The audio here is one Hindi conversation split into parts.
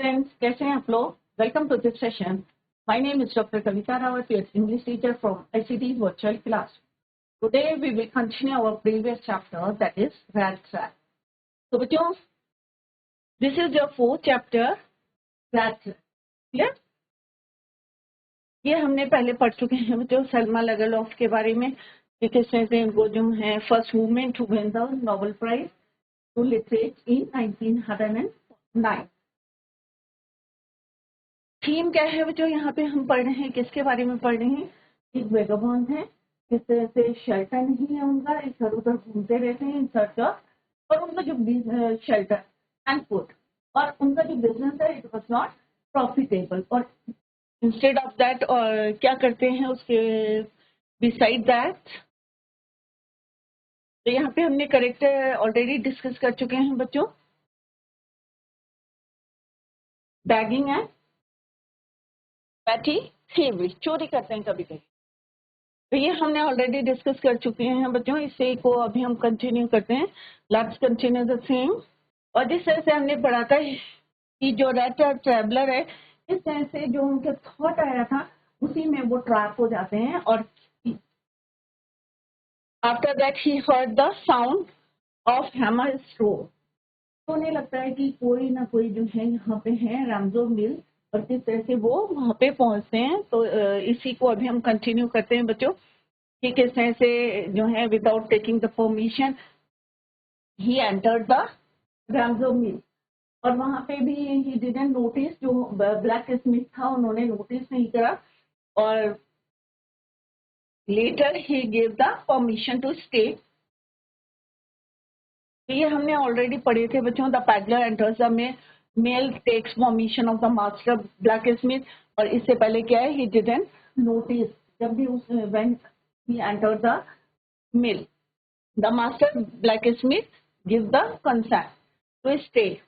फ्रेंड्स, कैसे हैं आप लोग? Welcome to this session. My name is doctor Kavita Rawat, your English teacher from ICT virtual class. Today we will continue our previous chapter, that is rat trap. तो बच्चों, this is your fourth chapter, rat trap. Clear? ये हमने पहले पढ़ चुके हैं बच्चों, सेल्मा लगरलॉफ के बारे में कि किस तरह से वो जो है first women to win the Nobel prize to literature in 1909। Theme क्या है बच्चों? यहाँ पे हम पढ़ रहे हैं, किसके बारे में पढ़ रहे हैं? एक वेगाबॉन्ड है, किस तरह से शेल्टर नहीं है उनका, इधर उधर घूमते रहते हैं इन सर्च ऑफ, और उनका जो शेल्टर एंड फूड, और उनका जो बिजनेस है इट वॉज नॉट प्रॉफिटेबल। और इंस्टेड ऑफ दैट क्या करते हैं उसके बिसाइड दैट, तो यहाँ पे हमने करेक्टर ऑलरेडी डिस्कस कर चुके हैं बच्चों, बैगिंग एंड पैटी थीवरी, चोरी करते हैं कभी कभी। तो ये हमने ऑलरेडी डिस्कस कर चुके हैं बच्चों, इसे को अभी हम कंटिन्यू करते हैं। Let's continue the same. और जिस तरह से हमने पढ़ा था कि जो रैट ट्रैवलर है, इस तरह से जो उनके थॉट आया था उसी में वो ट्रैप हो जाते हैं। और after that he heard the sound of hammer stroke, तो उन्हें लगता है कि कोई ना कोई जो है यहाँ पे है रैमजो मिल, और किस तरह से वो वहां पे पहुंचते हैं। तो इसी को अभी हम कंटिन्यू करते हैं बच्चों कि किस तरह से जो है without taking the permission he entered the Ramsjo mill. और वहां पे भी ही डिडंट नोटिस, जो ब्लैक स्मिथ था उन्होंने नोटिस नहीं करा, और later he give the permission to stay. ये हमने ऑलरेडी पढ़े थे बच्चों, the peddler enters the mill takes permission of the master blacksmith. और इससे पहले क्या है, ही डिडंट नोटिस, जब भी उस when he entered the mill, the master blacksmith give the consent to stay.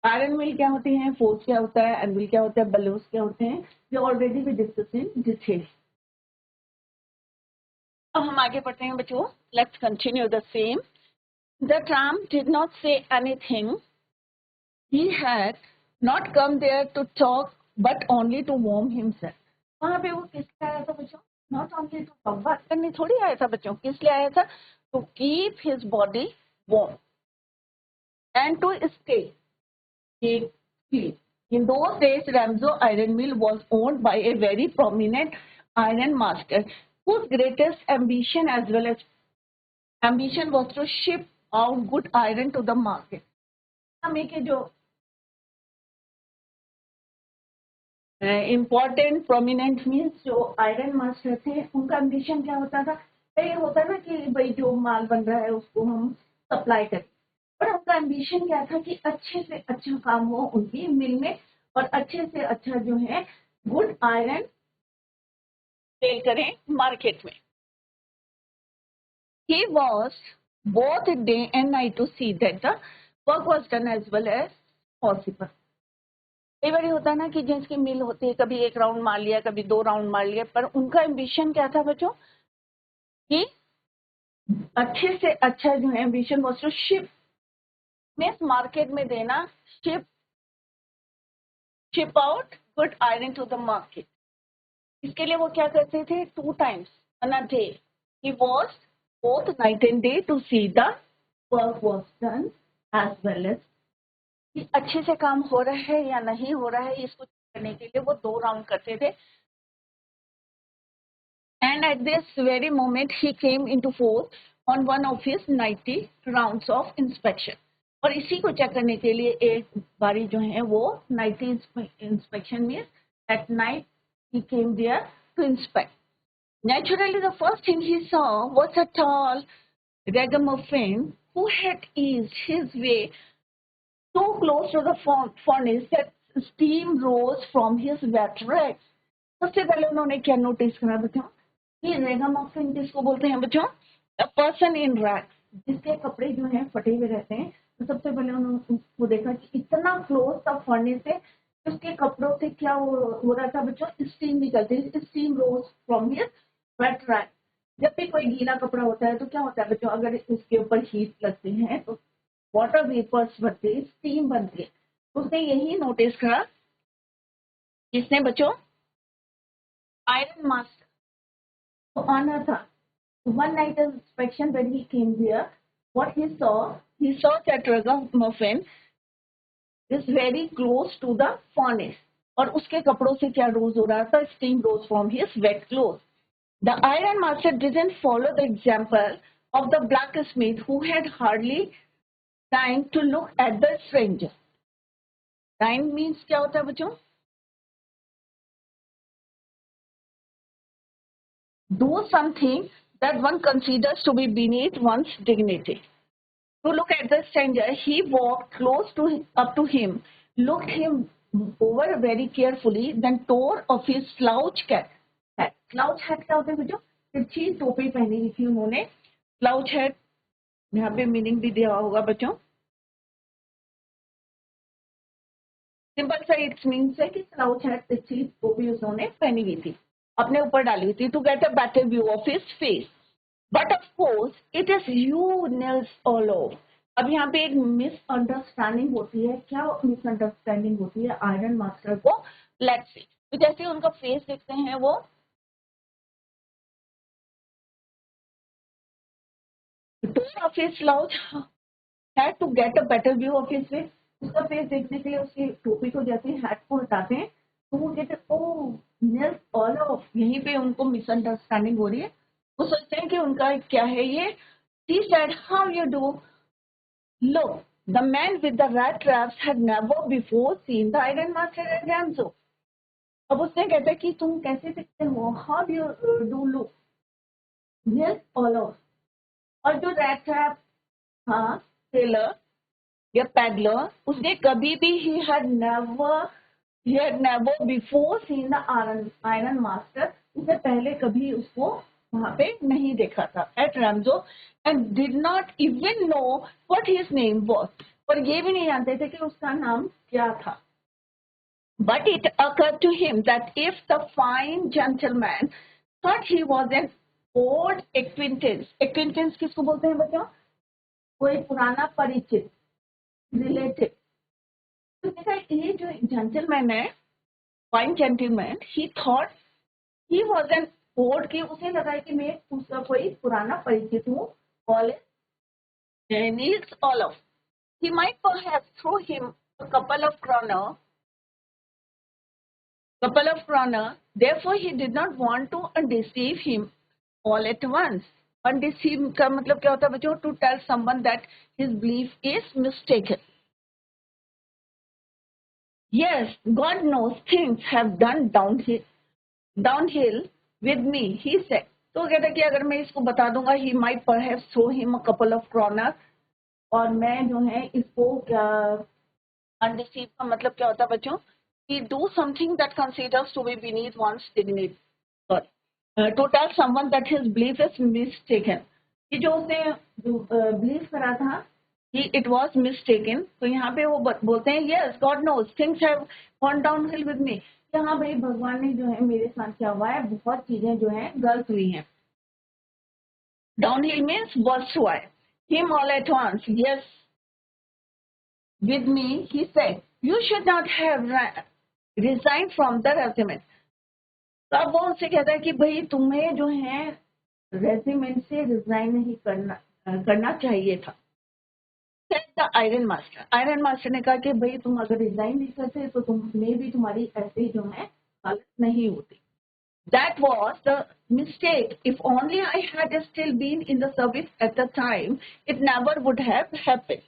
Iron mill क्या होती है, फोर्स क्या होता है, एनविल क्या होता है, बलोस क्या होते हैं, ये ऑलरेडी भी डिस्कस इन डिटेल। अब हम आगे बढ़ते हैं बच्चों, let's continue the same. The Trump did not say anything, he had not come there to talk but only to warm himself। वहां पे वो किस लिए आया था बच्चों? नॉट ओनली टू टॉक, बात करने थोड़ी आया था बच्चों, किस लिए आया था? To keep his body warm and to stay clean। In those days, Ramsau Iron Mill was owned by a very prominent iron master whose greatest ambition was to ship out good iron to the market। हमें के जो इम्पोर्टेंट प्रोमिनेंट मीन्स जो आयरन मास्टर थे, उनका एम्बिशन क्या होता था? ये होता है ना कि भाई जो माल बन रहा है उसको हम सप्लाई करें, पर उनका एम्बिशन क्या था कि अच्छे से अच्छा काम हो उनकी मिल में, और अच्छे से अच्छा जो है गुड आयरन सेल करें मार्केट में। He was both day and night to see that the work was done as well as possible। कई बार होता है ना कि जिसकी मिल होती है, कभी एक राउंड मार लिया, कभी 2 राउंड मार लिया, पर उनका एम्बिशन क्या था बच्चों कि अच्छे से अच्छा जो है ambition was to ship means market में देना, ship out good iron to the market. इसके लिए वो क्या करते थे? 2 times on a day he was both night and day to see the work was done as well as कि अच्छे से काम हो रहा है या नहीं हो रहा है, इसको करने के लिए वो 2 राउंड करते थे। And at this very moment he came into force on one of his 90 rounds of inspection। और इसी को चेक करने के लिए एक बारी जो है वो 90 inspection में at night he came there to inspect। Naturally the first thing he saw was a tall ragamuffin who had eased his way so close to the furnace that steam rose from his wet rags। सबसे पहले उन्होंने क्या नोटिस करा बच्चों कि रेगामुफिन किसको बोलते हैं बच्चों? अ पर्सन इन रैग, जिसके कपड़े जो हैं फटे हुए रहते हैं। तो सबसे पहले उन्होंने उसको देखा कि इतना क्लोज था फर्नेस से, उसके कपड़ों से क्या हो रहा था बच्चों? स्टीम निकलती, steam rose from his wet rag. जब भी कोई गीला कपड़ा होता है तो क्या होता है बच्चों, अगर उसके ऊपर हीट लगती है तो वाटर वेपर्स बनते हैं, स्टीम बनती है। उसने यही नोटिस करा, किसने बच्चों? आयरन मास्टर तो आना था. One night inspection when he came there, what he saw that ragamuffin is very close to the furnace. और उसके कपड़ों से क्या रोज हो रहा था? Steam rose from his wet clothes. The iron master didn't follow the example of the blacksmith who had hardly time to look at the stranger. Time means क्या होता है बच्चों? Do something that one considers to be beneath one's dignity. To look at the stranger, he walked up to him, looked him over very carefully, then tore off his slouch hat. Slouch hat क्या होता है बच्चों? तिरछी टोपी पहनी हुई थी उन्होंने. Slouch hat यहाँ पे मीनिंग भी दिया होगा बच्चों. सिंपल सा इट्स मीन्स है कि स्लाउच हैट तिरछी टोपी उसने पहनी हुई थी, अपने ऊपर डाली हुई थी, to get a better view of his face. But of course it is you Nils Olof. अब यहाँ पे एक मिसअंडरस्टैंडिंग होती है. क्या मिसअंडरस्टैंडिंग होती है आयरन मास्टर को? Let's see. तो जैसे उनका फेस देखते हैं, वो tore off his slouch hat to get a better view of his face. उसका फेस देखने के लिए उसकी टोपी को जैसे हैट को हटाते हैं तो वो कहते हैं ओ नेल्स ऑल ओवर. यहीं पे उनको मिसअंडरस्टैंडिंग हो रही है. वो सोचते हैं कि उनका क्या है ये. He said, how you do? Look, the man with the rat traps had never before seen the iron master at Gamzo. अब उसने कहता है कि तुम कैसे दिखते हो? How do you do look? Yes, all over. और जो rat trap हाँ sailor या peddler, उसने कभी भी he had never before seen the iron master. उसने पहले कभी उसको वहां पे नहीं देखा था at Ramzo, and did not even know what his name was. और ये भी नहीं जानते थे कि उसका नाम क्या था. But it occurred to him that if the fine gentleman thought he was an old acquaintance किसको बोलते हैं बच्चों? कोई पुराना परिचित, रिलेटिव. तो देखा ये जो जेंटलमैन है, fine gentleman, he thought he was an old, कि उसे लगा कि मैं उसका कोई पुराना परिचित हूँ. Niels Olof. He might perhaps throw him a couple of kroner. Therefore, he did not want to undeceive him all at once. Undeceive का मतलब क्या होता है बच्चों? To tell someone that his belief is mistaken. Yes, God knows things have done downhill with me, he said. तो कहता कि अगर मैं इसको बता दूंगा, he might perhaps throw him a couple of kroner, और मैं जो है इसको अनडिसीव का मतलब क्या होता है बच्चों? He do something that considers to be beneath one's dignity. Sorry. To tell someone that his belief is mistaken. कि जो उसने बिलीव करा था कि it was mistaken, तो यहाँ पे वो बोलते हैं yes, God knows things have gone downhill with me. हाँ भाई, भगवान ने जो है मेरे साथ क्या हुआ है, बहुत चीजें जो है गलत हुई हैं. Downhill means worse हुआ है. Him all at once, yes, with me, he said, you should not have resigned from the regiment. तो अब वो उससे कहता है कि भाई तुम्हें जो है रेजिमेंट से रिजाइन नहीं करना चाहिए था. द आयरन मास्टर ने कहा कि भाई तुम अगर रिजाइन नहीं करते तो तुम्हें भी तुम्हारी ऐसे जो है हालत नहीं होती. That was the mistake. If only I had still been in the service at the time, it never would have happened.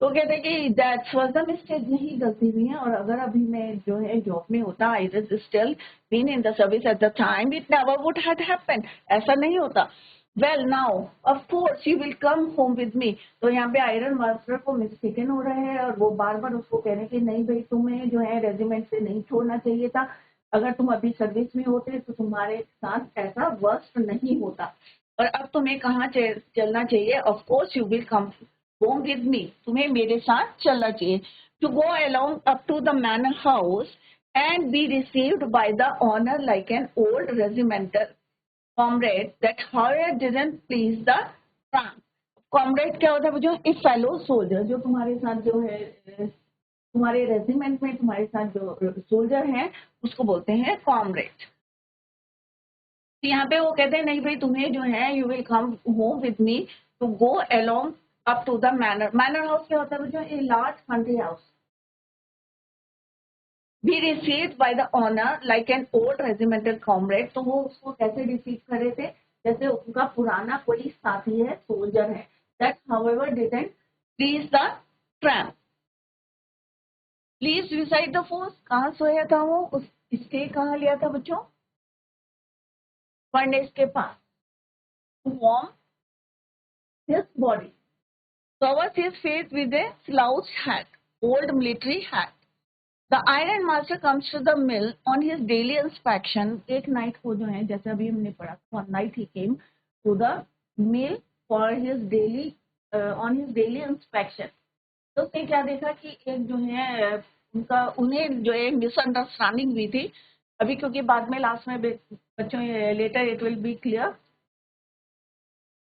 तो कहते हैं कि दैट वाज द मिस्टेक, यही गलती हुई है, और अगर अभी मैं जो है जॉब में होता, I was still been in the service at the time, it never would had happened, ऐसा नहीं होता. Well now of course you will come home with me. तो यहाँ पे आयरन मास्टर को मिस्टेकन हो रहे हैं और वो बार बार उसको कह रहे हैं कि नहीं भाई, तुम्हें जो है रेजिमेंट से नहीं छोड़ना चाहिए था. अगर तुम अभी सर्विस में होते तो तुम्हारे साथ ऐसा वर्स्ट नहीं होता, और अब तुम्हें कहाँ चलना चाहिए? Of course you will come home with me. तुम्हें मेरे साथ चलना चाहिए. To go along up to the manor house and be received by the honor like an old regimental comrade that however didn't please the Frank. Comrade क्या होता है बच्चों? A fellow soldier, जो तुम्हारे साथ जो है तुम्हारे रेजिमेंट में तुम्हारे साथ जो सोल्जर हैं उसको बोलते हैं कॉमरेड। तो यहाँ पे वो कहते हैं नहीं भाई तुम्हें जो है you will come home with me to go along up to the manor. Manor house क्या होता है बच्चों? A large country house be received by the owner like an old regimental comrade. तो वो उसको कैसे रिसीव कर रहे थे? जैसे उनका पुराना कोई साथी है, सोल्जर है, that however didn't please the tramp. Please beside the force, कहाँ सोया था वो? उस स्टे कहाँ लिया था बच्चों? फर्नेस के पास। Warm his body, covers his face with a slouch hat, old military hat. The iron master comes to the mill on his daily inspection. एक नाइट को जो है जैसे अभी हमने पढ़ा one night he came to the mill for his daily on his daily inspection. तो उसने क्या देखा कि एक जो है उनका उन्हें जो है मिसअंडरस्टैंडिंग हुई थी अभी, क्योंकि बाद में लास्ट में बच्चों later it will be clear.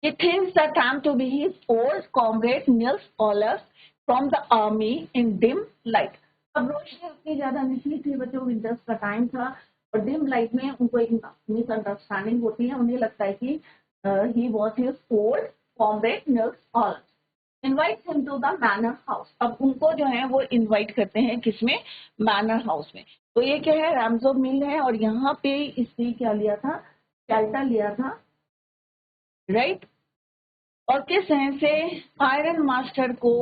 He thinks the time to be his old comrade Nils Ohlers from the army in dim light. अब रोशनी उतनी ज्यादा नहीं थी बच्चों, विंटर्स का टाइम था और डिम लाइट में उनको एक मिसअंडरस्टैंडिंग होती है। उन्हें लगता है कि he was his old comrade Nils Ohlers. Invites him to the manor house. अब उनको जो है वो इनवाइट करते हैं किसमें? मैनर हाउस में। तो ये क्या है? रैम्सो मिल है और यहाँ पे इसने क्या लिया था? शेल्टर लिया था, राइट। और किस तरह से आयरन मास्टर को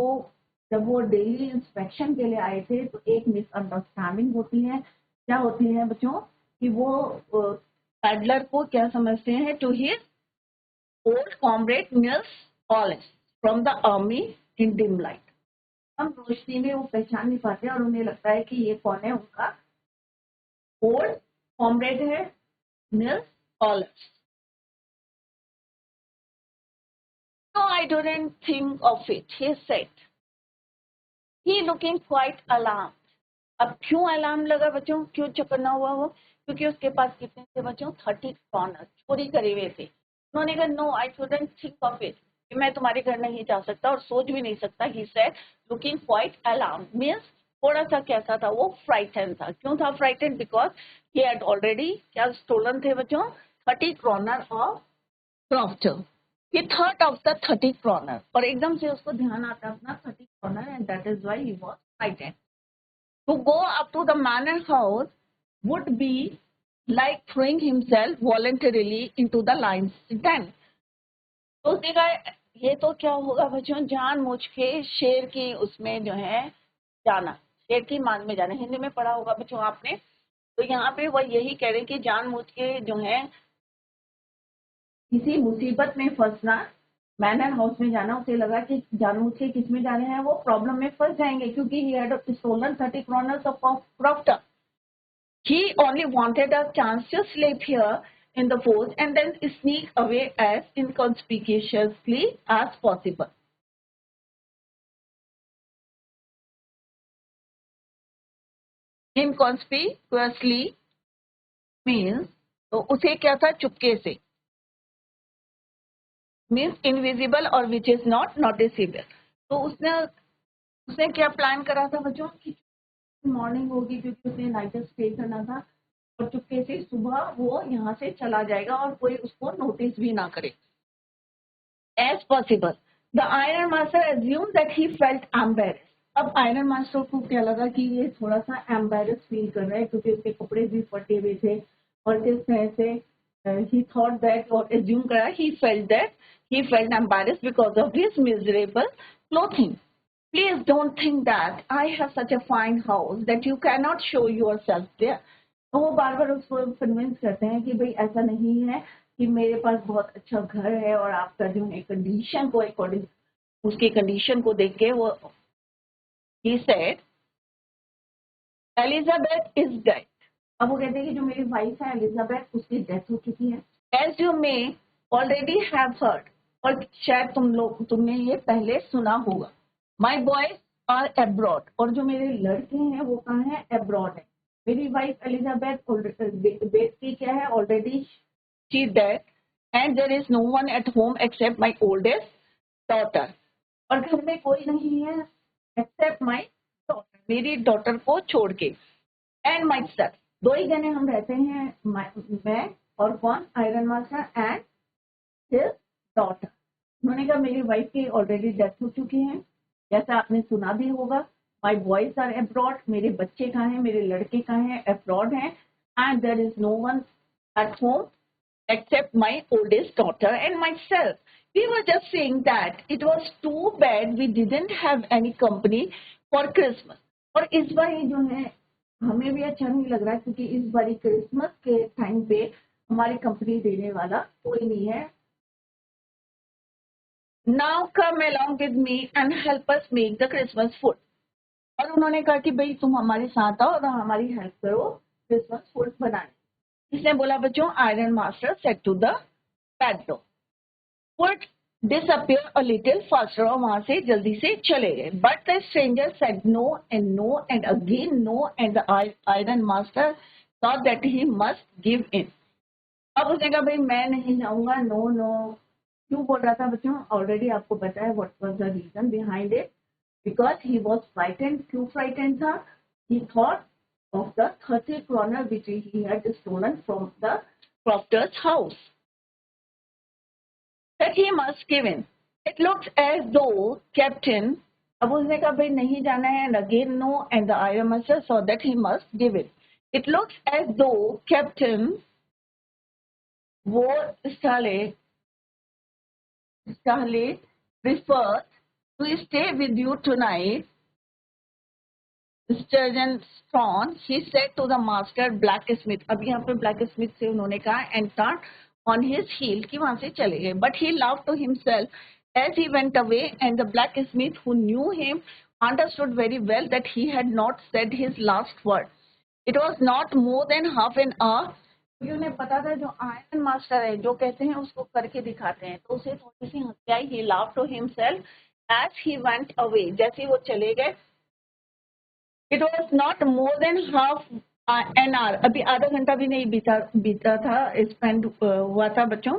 जब वो डेली इंस्पेक्शन के लिए आए थे तो एक मिसअंडरस्टैंडिंग होती है। क्या होती है बच्चों? कि वो पैडलर को क्या समझते हैं? To his old comrade Nils Olof from the army in dim light. हम रोशनी में वो पहचान नहीं पाते और उन्हें लगता है कि ये कौन है? उनका ओल्ड कॉमरेड है Nils ऑलेस। No, I didn't think of it, he said. He looking quite alarmed. अब क्यों अलार्म लगा बच्चों? क्यों चौकन्ना हुआ वो? क्योंकि उसके पास कितने थे बच्चों? 30 कॉर्नर चोरी करे हुए थे। उन्होंने कहा no I shouldn't think of it, कि मैं तुम्हारे घर नहीं जा सकता और सोच भी नहीं सकता। He said looking quite alarm means थोड़ा सा कैसा था वो? फ्राइटन था। क्यों था frighten? Because he had already क्या स्टोलन थे बच्चों? 30 corner of crofter. He thought of the 30 kroner और एकदम से उसको ध्यान आता अपना 30 kroner and that is why he was frightened. To go up to the manor house would be like throwing himself voluntarily into the lion's den. तो उसने कहा ये तो क्या होगा बच्चों? जानबूझ के शेर की उसमें जो है जाना, शेर की मान में जाना। हिंदी में पढ़ा होगा बच्चों आपने। तो यहाँ पे वह यही कह रहे हैं कि जानबूझ के जो है किसी मुसीबत में फंसना, मैनर हाउस में जाना। उसे लगा कि जानबूझ के किस में जा रहे हैं वो? प्रॉब्लम में फंस जाएंगे, क्योंकि he had stolen 30 kroners of Proctor. He only wanted a chance to sleep here in the forge and then sneak away as inconspicuously as possible. Inconspicuously means तो उसे क्या था? चुपके से मीन्स इनविजिबल और विच इज नॉट नोटिसेबल। तो उसने क्या प्लान करा था बच्चों? कि मॉर्निंग होगी क्योंकि उसने नाइट स्टे करना था और चुपके से सुबह वो यहाँ से चला जाएगा और कोई उसको नोटिस भी ना करे। As possible the iron master assume that he felt embarrassed. अब आयरन मास्टर को क्या लगा कि ये थोड़ा सा एम्बेरेस फील कर रहा है क्योंकि उसके कपड़े भी फटे हुए थे और किस तरह से he thought that or assume करा he felt embarrassed because of his miserable clothing. Please don't think that I have such a fine house that you cannot show yourself there. तो वो बार बार उसको कन्विंस करते हैं कि भाई ऐसा नहीं है कि मेरे पास बहुत अच्छा घर है और आपका जो है कंडीशन को अकॉर्डिंग उसकी कंडीशन को देख के वो he said Elizabeth is dead. अब वो कहते हैं कि जो मेरी वाइफ है एलिजाबेथ उसकी डेथ हो चुकी है। As you may already have heard, और शायद तुमने ये पहले सुना होगा। My boys are abroad, और जो मेरे लड़के हैं वो कहाँ हैं? abroad है। मेरी वाइफ एलिजाबेथ बेटी क्या है? already she dead and there is no one at home except my oldest daughter, और घर में कोई नहीं है except my daughter, मेरी डॉटर को छोड़ के, एंड माई सेल्फ, दो ही जने हम रहते हैं, मैं और कौन, iron master and his daughter. उन्होंने कहा मेरी वाइफ की ऑलरेडी डेथ हो चुकी है, जैसा आपने सुना भी होगा, माई बॉयज आर अब्रॉड, मेरे बच्चे कहाँ हैं, मेरे लड़के कहाँ हैं, अब्रॉड हैं, and there is no one at home except my oldest daughter and myself. We were just saying that it was too bad we didn't have any company for Christmas. और इस बार जो है हमें भी अच्छा नहीं लग रहा है, क्योंकि इस बार क्रिसमस के टाइम पे हमारी कंपनी देने वाला कोई नहीं है. Now come along with me and help us make the Christmas food. और उन्होंने कहा कि भाई तुम हमारे साथ आओ और हमारी हेल्प करो क्रिसमस फूड बनाने. इसने बोला बच्चों, iron master said to the peddler, would disappear a little faster, और वहां से जल्दी से चले गए. But the stranger said no and again no, and the iron master thought that he must give in. अब उसने कहा भाई मैं नहीं जाऊंगा, नो नो. क्यों बोल रहा था बच्चों? ऑलरेडी आपको पता है what was the reason behind it. Because he was frightened. क्यों फ्राइटेंड था? He thought of the 30 kroner which he had stolen from the crofter's house, that he must give in. It looks as though Captain, अब उसने कहा भाई नहीं जाना है, and again no, and the iron master saw that he must give in. It looks as though Captain Starlet prefers to stay with you tonight, Sturgeon Strawn, he said to the master blacksmith. अब यहाँ पे blacksmith से उन्होंने कहा, and turned on his heel, कि वहां से चले गए. But he laughed to himself as he went away, and the blacksmith, who knew him, understood very well that he had not said his last word. It was not more than half an hour. क्योंकि उन्हें पता था जो आयरन मास्टर है, जो कहते हैं उसको करके दिखाते हैं, तो उसे थोड़ी सी हंसी आई. He laughed to himself as he went away. जैसे वो चले गए, It was not more than half an hour. अभी आधा घंटा भी नहीं बीता था, स्पेंड हुआ था बच्चों.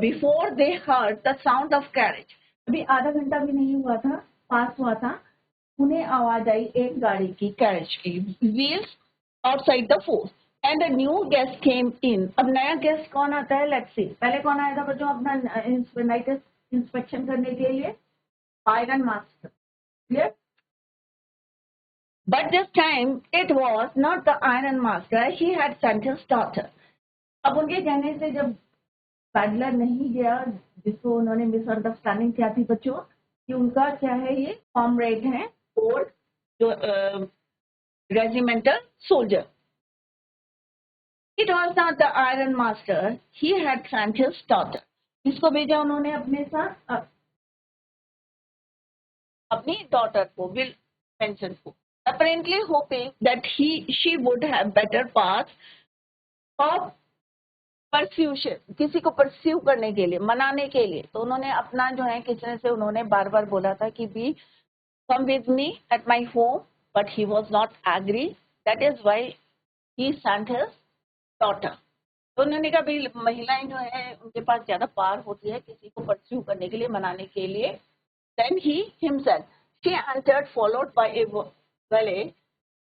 Before they heard the sound of carriage. अभी आधा घंटा भी नहीं हुआ था, पास हुआ था, उन्हें आवाज आई एक गाड़ी की, कैरेज की. Wheels outside the force. And a new guest came in. अब नया गेस्ट कौन आता है? Let's see. पहले कौन आया था बच्चों अपना नाइट इंस्पेक्शन करने के लिए? Iron master. Clear? But this time it was not the iron master. He had sent his daughter. अब उनके कहने से जब पैडलर नहीं गया, जिसको उन्होंने मिसअंडरस्टैंडिंग किया थी बच्चों, कि उनका क्या है, ये कॉमरेड है, ओल्ड जो regimental soldier. It was not the iron master. He had sent his daughter. किसको भेजा उन्होंने अपने साथ? अपनी डॉटर को, विल पेंशन को. Apparently hoping that she would have better path of persuasion, किसी को परस्यू करने के लिए, मनाने के लिए. तो उन्होंने अपना जो है किसी से उन्होंने बार बार बोला था कि be come with me at my home, but he was not agree. That is why he sent his daughter. तो उन्होंने कहा भाई महिलाएं जो है उनके पास ज्यादा पार होती है किसी को परस्यू करने के लिए, मनाने के लिए. Then he himself, she entered followed by a valet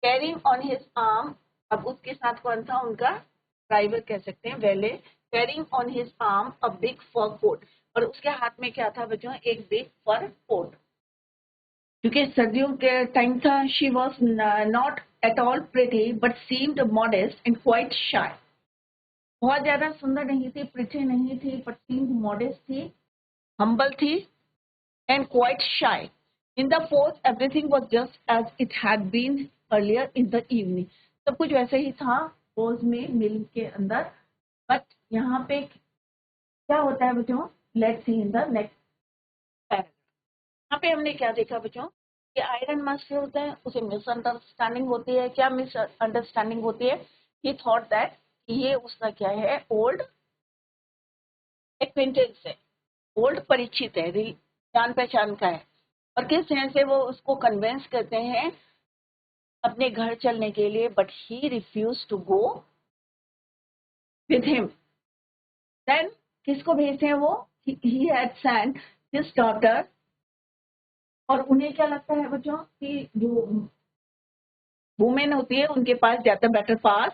carrying on his arm. अब उसके साथ कौन था? उनका ड्राइवर कह सकते हैं, वेले. carrying on his arm a big fur coat. और उसके हाथ में क्या था बच्चों? एक बिग फर कोट. क्योंकि सर्दियों के टाइम था. she was not at all pretty but seemed modest and quite shy. बहुत ज्यादा सुंदर नहीं थी, प्रिटी नहीं थी, but seemed modest थी, humble थी, and quite shy. In the force, everything was just as it had been earlier in the evening. सब कुछ वैसे ही था फोर्स में, मिल के अंदर. बट यहाँ पे क्या होता है बच्चों? Let's see in the next paragraph. यहाँ पे हमने क्या देखा बच्चों? कि आयरन मास्टर होता है, उसे मिसअंडरस्टैंडिंग होती है. क्या मिसअंडरस्टैंडिंग होती है? ही थॉट दैट ये उसका क्या है, ओल्ड एक्वेंटेंस है, ओल्ड परिचित है, जान पहचान का है. और किस तरह से वो उसको कन्विंस करते हैं अपने घर चलने के लिए. But he refuse to go with him. Then किसको भेजते हैं वो? He had sent his daughter. और उन्हें क्या लगता है बच्चों कि जो वुमेन होती है उनके पास ज्यादा better pass,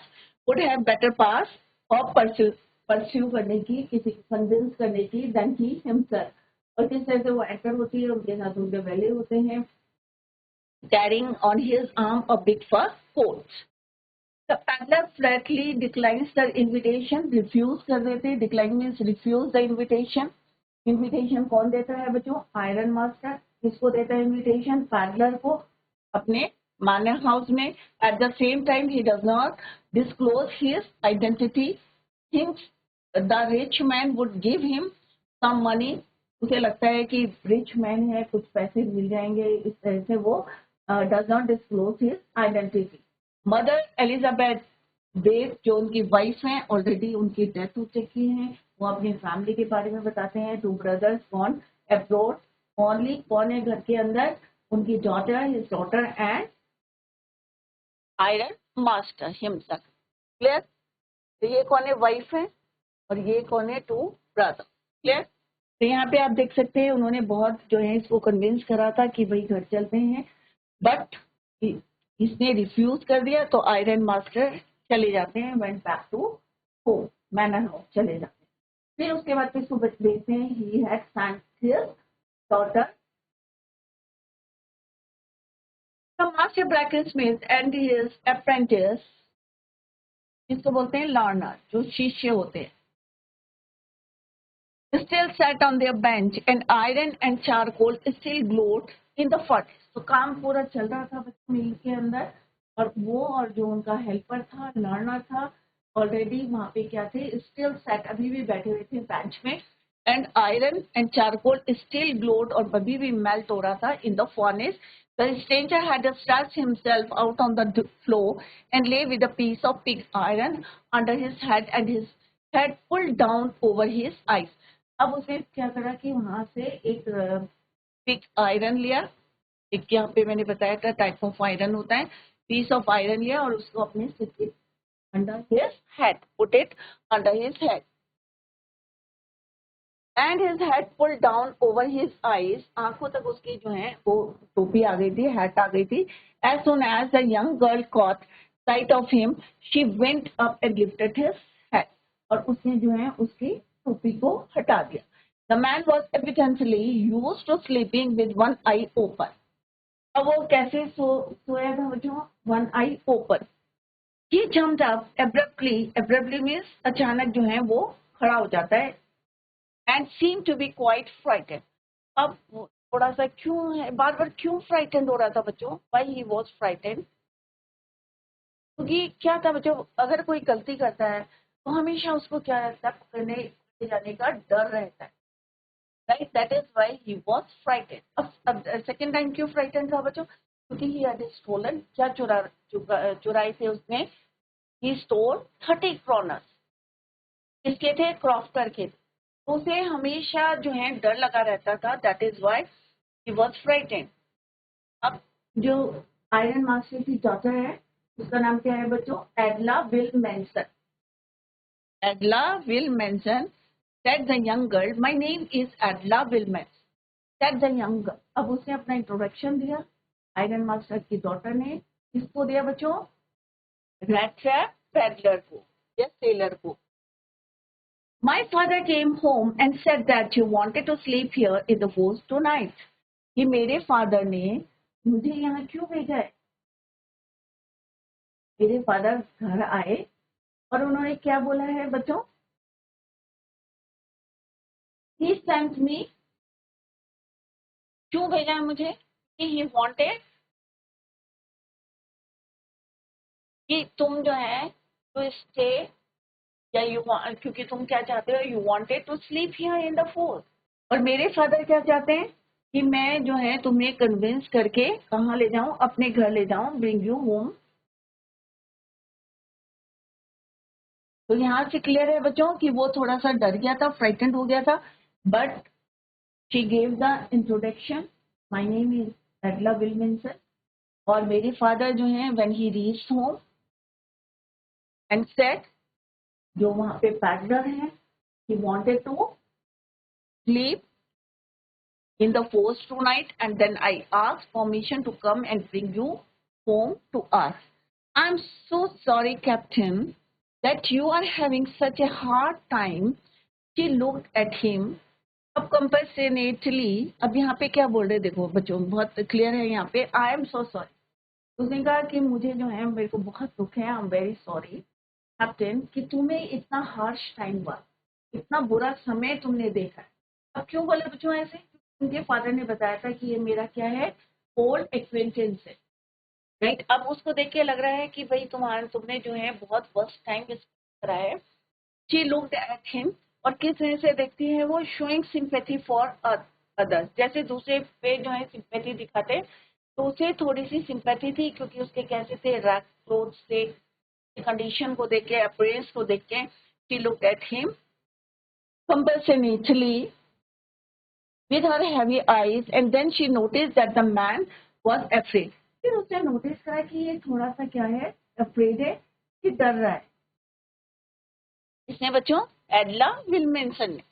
would have better pass और परस्यू करने की, किसी कन्विंस करने की देन ही हिमसेल्फ। और जिस तरह से वो एंटर होती है उनके साथ उनके वैले होते हैं, carrying on his arm a big fur coat. The peddler flatly declines the invitation, refuse कर देते हैं, decline means refuse the invitation. Invitation कौन देता है बच्चों? Iron master. किसको देता है invitation? पैडलर को, अपने manor house में। At the same time he does not disclose his identity, thinks the rich man would give him some money. उसे लगता है कि रिच मैन है, कुछ पैसे मिल जाएंगे, इस तरह से वो does not disclose his identity. Mother Elizabeth Beth जो उनकी वाइफ हैं, ऑलरेडी उनकी डेथ हो चुकी है, वो अपनी फैमिली के बारे में बताते हैं। 2 brothers गॉन अब्रॉड, ओनली कौन है घर के अंदर? उनकी daughter, his daughter and iron master himself. Clear? तो ये कौन है? वाइफ है, और ये कौन है? 2 ब्रदर। क्लियर? तो यहाँ पे आप देख सकते हैं उन्होंने बहुत जो है इसको कन्विंस करा था कि भाई घर चलते हैं, बट इसने रिफ्यूज कर दिया। तो आयरन मास्टर चले जाते हैं, went back to home, manor house चले जाते हैं। फिर उसके बाद फिर सुबह देखते हैं ही had sent his daughter the master blacksmith and his apprentice, इसको बोलते हैं लर्नर, जो शिष्य होते हैं, still sat on their bench and iron and charcoal still glowed in the furnace. तो काम पूरा चल रहा था मिल के अंदर, और वो और जो उनका हेल्पर था, लर्नर था, ऑलरेडी वहां पे क्या थे? स्टिल सेट, अभी भी बैठे हुए थे बेंच में, and iron and charcoal still glowed, और अभी भी मेल्ट हो रहा था in the furnace. The stranger had stretched himself out on the floor and lay with a piece of pig iron under his head and his head pulled down over his eyes. अब उसने क्या करा कि वहां से एक पिग आयरन लिया, एक यहाँ पे मैंने बताया था टाइप ऑफ आयरन होता है, पीस ऑफ आयरन लिया और उसको अपने सिर के under his head, put it under his head and his head pulled down over his eyes, आंखों तक उसकी जो है वो टोपी आ गई थी, हैट आ गई थी। As soon as the young girl caught sight of him she went up and lifted his head, और उसने जो है उसकी टोपी को हटा दिया। The man was evidently used to sleeping with one eye open. अब वो कैसे सोया था बच्चों? One eye open. He jumped up abruptly, abruptly means अचानक जो है वो खड़ा हो जाता है, and seemed to be quite frightened. अब थोड़ा सा क्यों है, बार बार क्यों फ्राइटेंड हो रहा था बच्चों? Why he was frightened? क्योंकि क्या था बच्चों, अगर कोई गलती करता है तो हमेशा उसको क्या रहता है? पकड़ने जाने का डर रहता है, right? That is why he was frightened. अब सेकंड टाइम क्यों फ्राइटेंड था बच्चों? क्योंकि ही हैड स्टोलन, क्या चुराए थे उसने? He stole 30 kroners. किसके थे? क्रॉफ्टर के। तो उसे हमेशा जो है डर लगा रहता था, that is why he was frightened. अब जो आयरन मास्टर की डॉटर है उसका नाम क्या है बच्चों? Edla Willmansson. Edla Willmansson said the young girl, my name is Adla Wilmets, said the young girl. अब उसने अपना इंट्रोडक्शन दिया, आयरन मास्टर की डॉटर ने। किसको दिया बच्चों? रैट ट्रैप पैडलर को या सेलर को। My father came home and said that you wanted to sleep here in the woods tonight. कि मेरे फादर ने मुझे यहाँ क्यों भेजा है? मेरे फादर घर आए और उन्होंने क्या बोला है बच्चों? He sent me, क्यों भेजा है मुझे? कि he wanted, कि तुम जो है तो स्टे, या यू, क्योंकि तुम क्या चाहते हो? You wanted to sleep here in the fort. और मेरे फादर क्या चाहते हैं? कि मैं जो है तुम्हें कन्विंस करके कहाँ ले जाऊं? अपने घर ले जाऊं, ब्रिंग यू होम। तो यहाँ से क्लियर है बच्चों कि वो थोड़ा सा डर गया था, फ्राइटेंड हो गया था, but she gave the introduction, my name is Edla Willmansson. और मेरे फादर जो है when he reached home and said, जो वहां पे पैडलर है, he wanted to sleep in the forest tonight and then I asked permission to come and bring you home to us. I am so sorry captain that you are having such a hard time. She looked at him. अब कंपेशनेटली, अब यहाँ पे क्या बोल रहे हैं देखो बच्चों, बहुत क्लियर है यहाँ पे. आई एम सो सॉरी. उसने कहा कि मुझे जो है मेरे को बहुत दुख है. I am very sorry captain कि तुम्हें इतना हार्श टाइम हुआ, इतना बुरा समय तुमने देखा है. अब क्यों बोले बच्चों ऐसे? उनके फादर ने बताया था कि ये मेरा क्या है, ओल्ड एक्वेंटेंस है. राइट. अब उसको देख के लग रहा है कि भाई तुमने जो है बहुत वर्स्ट टाइम करा है. She looked at him. और किस तरह से देखती है वो, शोइंग सिंपैथी फॉर अदर्स. जैसे दूसरे पे जो है सिंपैथी दिखाते, तो उसे थोड़ी सी सिंपैथी थी क्योंकि उसके कैसे थे रैक क्लोथ से, कंडीशन को देख के, अपीयरेंस को देख के. She looked at him compassionately with her heavy eyes, and then she noticed that the man was afraid. फिर उसने नोटिस करा कि ये थोड़ा सा क्या है, अफ्रेड है, कि डर रहा है. इसने बच्चों एडला विल्मेंसन ने.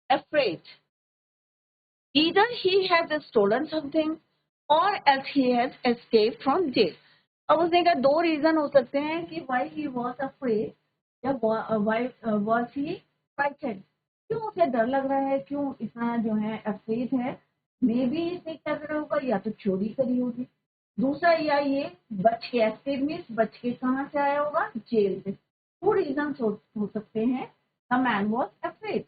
afraid. Either he has stolen something or else he has escaped from jail. अब उसने कहा दो रीजन हो सकते हैं कि why he was afraid या why was he frightened. क्यों उसे डर लग रहा है, क्यों इतना जो है afraid है. मे बी इसने क्या करा होगा, या तो चोरी करी होगी. दूसरा, या ये बच के, escape मीन्स बच के कहाँ से आया होगा, जेल से. टू रीजन हो सकते हैं. The man was afraid.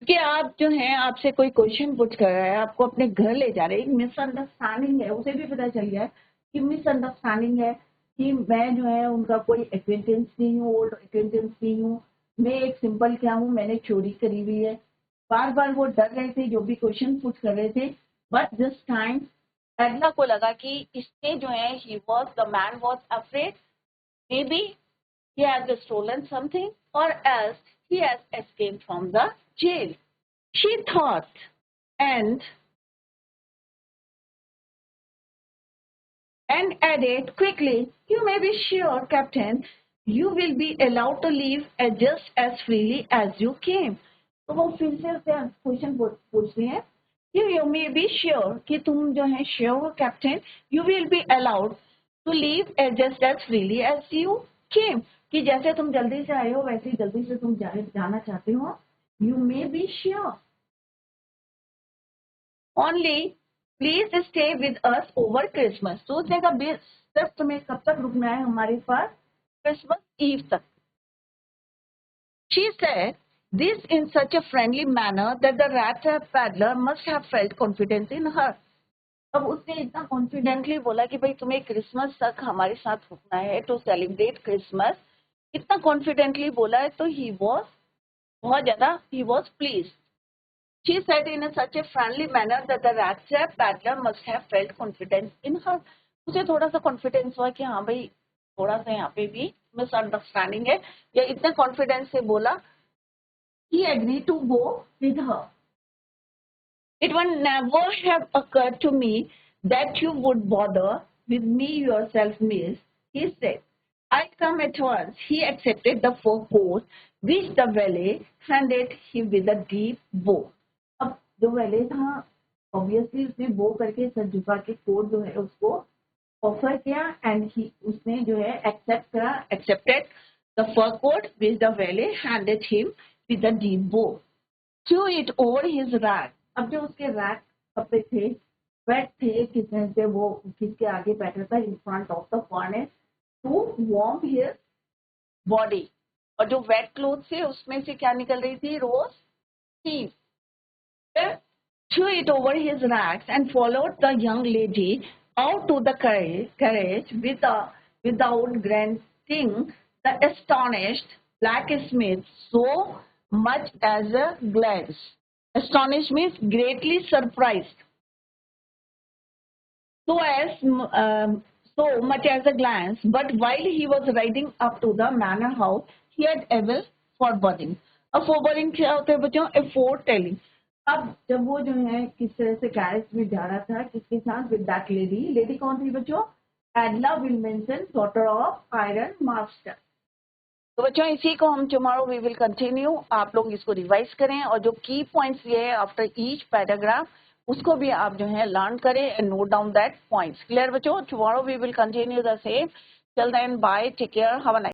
कि आप जो है, आपसे कोई क्वेश्चन पूछ कर रहा है, आपको अपने घर ले जा रहे हैं, एक मिसअंडरस्टैंडिंग है, उसे भी पता चल गया है कि मिसअंडरस्टैंडिंग है, कि मैं जो है उनका कोई एक्वेंटेंस नहीं हूँ, ओल्ड एक्वेंटेंस नहीं हूँ, मैं एक सिंपल क्या हूँ, मैंने चोरी करी हुई है. बार बार वो डर रहे थे जो भी क्वेश्चन पूछ कर रहे थे. बट दिस टाइम एडला को लगा कि इसने जो है, he was the man was afraid. May be he has stolen something or else he has escaped from the jail. She thought, and added quickly, "You may be sure, Captain, you will be allowed to leave just as freely as you came." तो वो फिर से उससे क्वेश्चन पूछ रही है कि यू मे बी श्योर, कि तुम जो है श्योर हो captain, you will be allowed to leave just as freely as you came, कि जैसे तुम जल्दी से आए हो वैसे ही जल्दी से तुम जाना चाहते हो. You may be sure. Only please stay with us over Christmas. तो उसने कहा सिर्फ तुम्हें कब तक रुकना है हमारे पास, क्रिसमस ईव तक. She said this in such a friendly manner that the rat paddler must have felt confidence in her. अब उसने इतना कॉन्फिडेंटली बोला कि भाई तुम्हें क्रिसमस तक हमारे साथ रुकना है टू सेलिब्रेट क्रिसमस. इतना कॉन्फिडेंटली बोला है तो ही वॉज बहुत ज्यादा, he was please. She said in a such a friendly manner that the rat trap paddler must have felt confidence in her. उसे थोड़ा सा कॉन्फिडेंस हुआ कि हाँ भाई थोड़ा सा यहाँ पे भी मिसअंडरस्टैंडिंग है, या इतने कॉन्फिडेंस से बोला. He agreed to go with her. It would never have occurred to me that you would bother with me yourself, miss, he said. I come at once. He accepted the fur coat which the valet handed him with a deep bow. अब जो valet था, obviously उसने bow करके सर झुका के कोट जो है उसको ऑफर किया, एंड ही उसने जो है एक्सेप्ट करा, accepted the fur coat which the valet handed him with a deep bow. Threw it over his rack. अब जो उसके रैक कपड़े थे, वेट थे, किसने से वो किसके आगे बैठा था, in front of the furnace, to warm his body. और जो वेट क्लोथ थे उसमें से क्या निकल रही थी, रोज steam. Threw it over his racks and followed the young lady out to the carriage without granting the astonished blacksmith so much as a glance. Astonished means greatly surprised. So as so much as a glance, but while he was riding up to the manor house, he had able foreboding. अब foreboding क्या होता है बच्चों, a foretelling. अब जब वो जो है किस तरह से कैरेज में जा रहा था, किसके साथ, विद दैट लेडी. लेडी कौन थी बच्चों, एडला विल्मेंसन, डॉटर ऑफ आयरन मास्टर. तो बच्चों इसी को हम टुमारो वी विल कंटिन्यू। आप लोग इसको रिवाइज करें और जो की पॉइंट्स दिए हैं आफ्टर ईच पैराग्राफ उसको भी आप जो है लर्न करें and note down that points. Clear बच्चों? Tomorrow we will continue the same. Till then bye, take care, have a nice